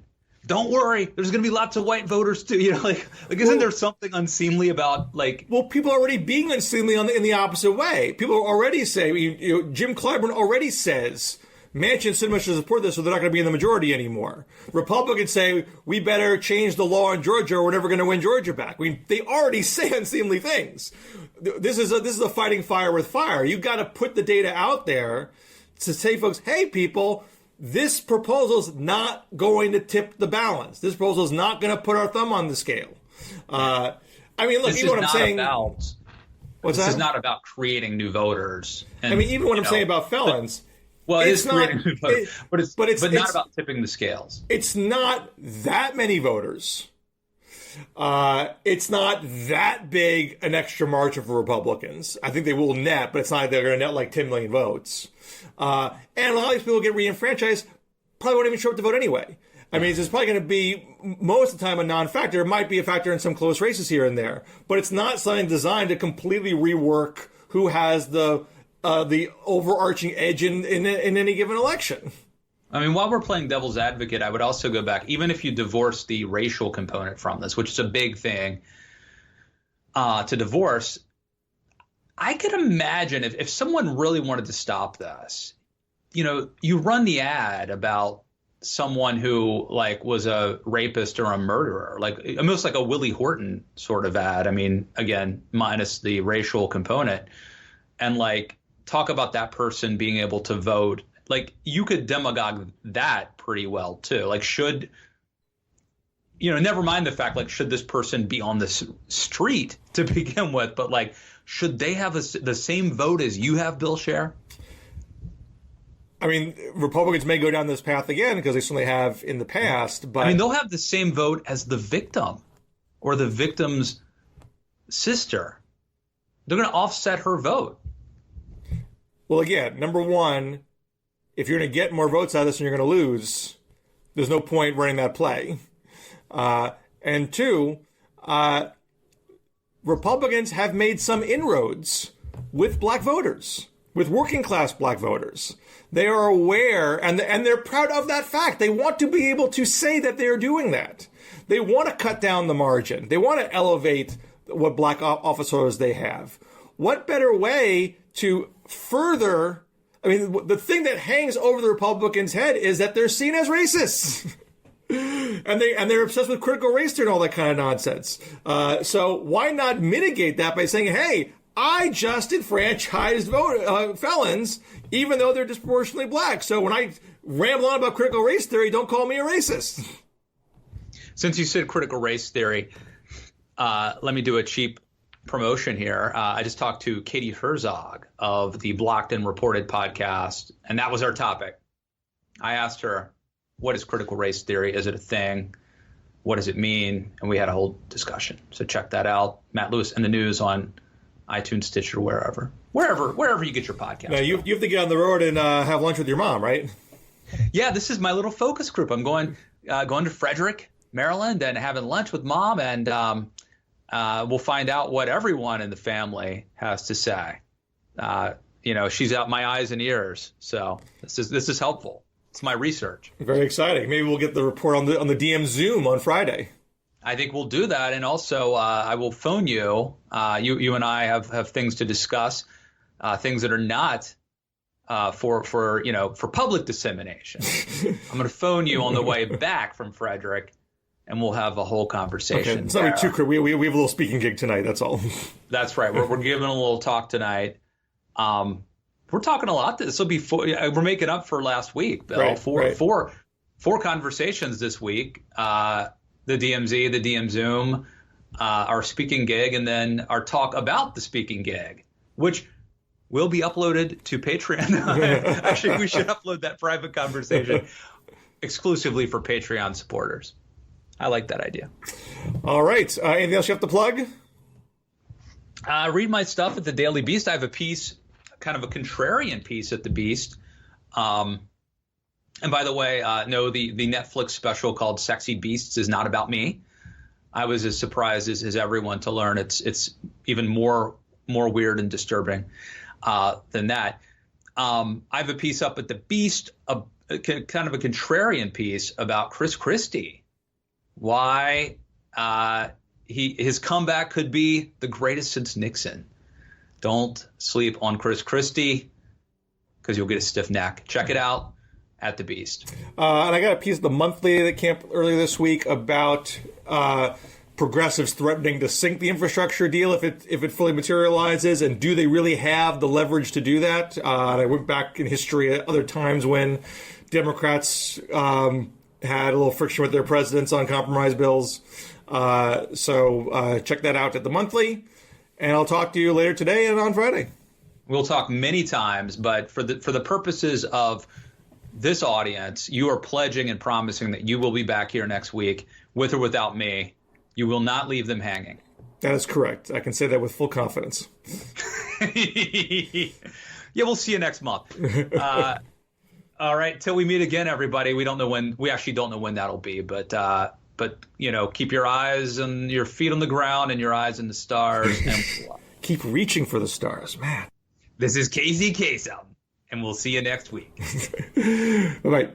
Don't worry, there's going to be lots of white voters too. Isn't there something unseemly about like? Well, people are already being unseemly in the opposite way. People are already saying, Jim Clyburn already says Manchin so much to support this, so they're not going to be in the majority anymore. Republicans say we better change the law in Georgia, or we're never going to win Georgia back. They already say unseemly things. This is a fighting fire with fire. You've got to put the data out there to say, folks, hey, people, this proposal's not going to tip the balance. This proposal's not going to put our thumb on the scale. Look, this you know what I'm saying? This is not about creating new voters. And, even what I'm saying about felons. Well, it's creating new voters, but it's not about tipping the scales. It's not that many voters. It's not that big an extra margin for Republicans. I think they will net, but it's not like they're going to net like 10 million votes. And a lot of these people get reenfranchised, probably won't even show up to vote anyway. It's probably going to be most of the time a non-factor. It might be a factor in some close races here and there, but it's not something designed to completely rework who has the overarching edge in any given election. While we're playing devil's advocate, I would also go back, even if you divorce the racial component from this, which is a big thing to divorce, I could imagine if someone really wanted to stop this, you run the ad about someone who was a rapist or a murderer, almost like a Willie Horton sort of ad. Again, minus the racial component, and talk about that person being able to vote. You could demagogue that pretty well too. Should, never mind the fact, should this person be on the street to begin with, but should they have the same vote as you have, Bill Scher? Republicans may go down this path again because they certainly have in the past, but they'll have the same vote as the victim or the victim's sister. They're going to offset her vote. Well, again, number one, if you're going to get more votes out of this and you're going to lose, there's no point running that play. And two, Republicans have made some inroads with black voters, with working class black voters. They are aware, and they're proud of that fact. They want to be able to say that they are doing that. They want to cut down the margin. They want to elevate what black officers they have. What better way to further... the thing that hangs over the Republicans' head is that they're seen as racists. and they're obsessed with critical race theory and all that kind of nonsense. So why not mitigate that by saying, hey, I just enfranchised felons, even though they're disproportionately black. So when I ramble on about critical race theory, don't call me a racist. Since you said critical race theory, let me do a cheap promotion here. I just talked to Katie Herzog of the Blocked and Reported podcast, and that was our topic. I asked her, what is critical race theory? Is it a thing? What does it mean? And we had a whole discussion. So check that out. Matt Lewis and the News on iTunes, Stitcher, wherever you get your podcast. Now, you have to get on the road and have lunch with your mom, right? Yeah, this is my little focus group. I'm going to Frederick, Maryland, and having lunch with Mom, and we'll find out what everyone in the family has to say. She's out my eyes and ears, so this is helpful. It's my research. Very exciting. Maybe we'll get the report on the DMZoom on Friday. I think we'll do that, and also I will phone you. You and I have things to discuss, things that are not for public dissemination. I'm going to phone you on the way back from Frederick, and we'll have a whole conversation. Okay. It's not too crazy. We have a little speaking gig tonight. That's all. That's right. We're giving a little talk tonight. We're talking a lot. This will be we're making up for last week, Bill. Right, Four conversations this week. The DMZ, the DMZoom, our speaking gig, and then our talk about the speaking gig, which will be uploaded to Patreon. Actually, we should upload that private conversation exclusively for Patreon supporters. I like that idea. All right. Anything else you have to plug? Read my stuff at the Daily Beast. I have a piece, kind of a contrarian piece at the Beast. And by the way, no, the Netflix special called Sexy Beasts is not about me. I was as surprised as everyone to learn it's even more weird and disturbing than that. I have a piece up at the Beast, kind of a contrarian piece about Chris Christie. Why his comeback could be the greatest since Nixon. Don't sleep on Chris Christie because you'll get a stiff neck. Check it out at the Beast. And I got a piece of the Monthly that came earlier this week about progressives threatening to sink the infrastructure deal if it fully materializes, and do they really have the leverage to do that? And I went back in history at other times when Democrats had a little friction with their presidents on compromise bills. So check that out at the Monthly, and I'll talk to you later today and on Friday. We'll talk many times, but for the purposes of this audience, you are pledging and promising that you will be back here next week, with or without me. You will not leave them hanging. That is correct. I can say that with full confidence. Yeah, we'll see you next month. All right, till we meet again, everybody. We actually don't know when that'll be, but keep your eyes and your feet on the ground and your eyes in the stars. And keep reaching for the stars, man. This is KZ Kasem, and we'll see you next week. Bye-bye.